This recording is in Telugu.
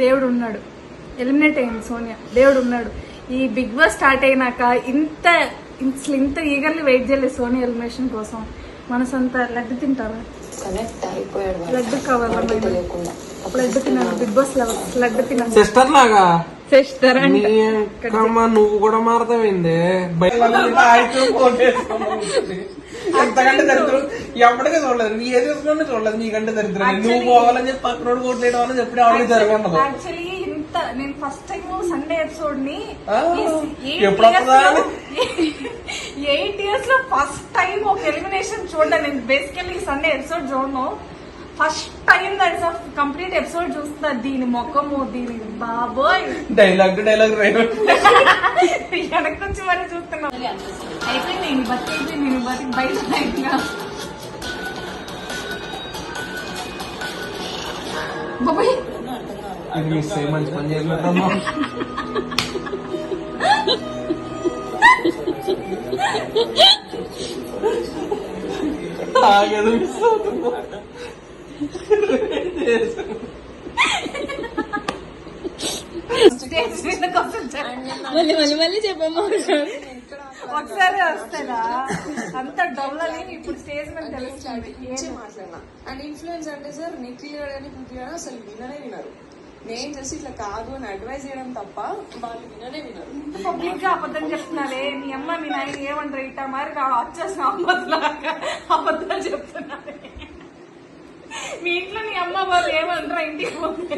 దేవుడు ఉన్నాడు, ఎలిమినేట్ అయింది సోనియా. దేవుడు ఉన్నాడు. ఈ బిగ్ బాస్ స్టార్ట్ అయినాక ఇంత ఈగర్లీ వెయిట్ చేయలేదు సోనియా ఎలిమినేషన్ కోసం. మనసంతా లడ్డు తింటారా? లడ్డు కావాలా? లడ్డు తినాలి. బిగ్ బాస్ లడ్డు తినాలి. సిస్టర్ లాగా సిస్టర్ నువ్వు కూడా మారతావేంది? ఎంతకంటే దరిద్రం ఎప్పటికీ చూడలేదు. నీ ఏది చూడలేదు. నీకంటే దరిద్రం. నువ్వు పోవాలని చెప్పి పక్కనోడు కోట్లేయడం అని చెప్పి ఆల్రెడీ జరగదు. యాక్చువల్లీ నేను ఫస్ట్ టైం సండే ఎపిసోడ్ ని 8 years లో ఫస్ట్ టైం ఒక ఎలిమినేషన్ చూడలేదు. నేను బేసికల్లీ సండే ఎపిసోడ్ చూడను. First time that's of complete episode చూస్తా. దీని ముఖము, దీని బాబోయ్ డైలాగ్ వెనక నుంచి మరి చూస్తున్నా. అయిపోయింది. నేను బతికి బయట బాబాయ్ మంచి పని చేసినట్టు మళ్ళీ చెప్పమ్మా. ఒకసారి వస్తారా అంత డొల్లని ఇప్పుడు స్టేజ్ మీద తెలుస్తుంది. మాట్లాడినా అండ్ ఇన్ఫ్లుయెన్స్ అంటే సార్ నిఖిల్ కానీ పృథ్వీ కానీ అసలు వినరు. నేను జస్ట్ ఇట్లా కాదు అని అడ్వైజ్ చేయడం తప్ప వాళ్ళు వినరు. పబ్లిక్ గా అబద్ధం చెప్తున్నారే. మీ అమ్మ మీ నాయన ఏమంటారు? ఇట్టా మరి వచ్చేసిన అబద్ధాలు చెప్తున్నారే. మీ ఇంట్లో నీ అమ్మ వాళ్ళు ఏమంటారా? ఇంటికి పోతే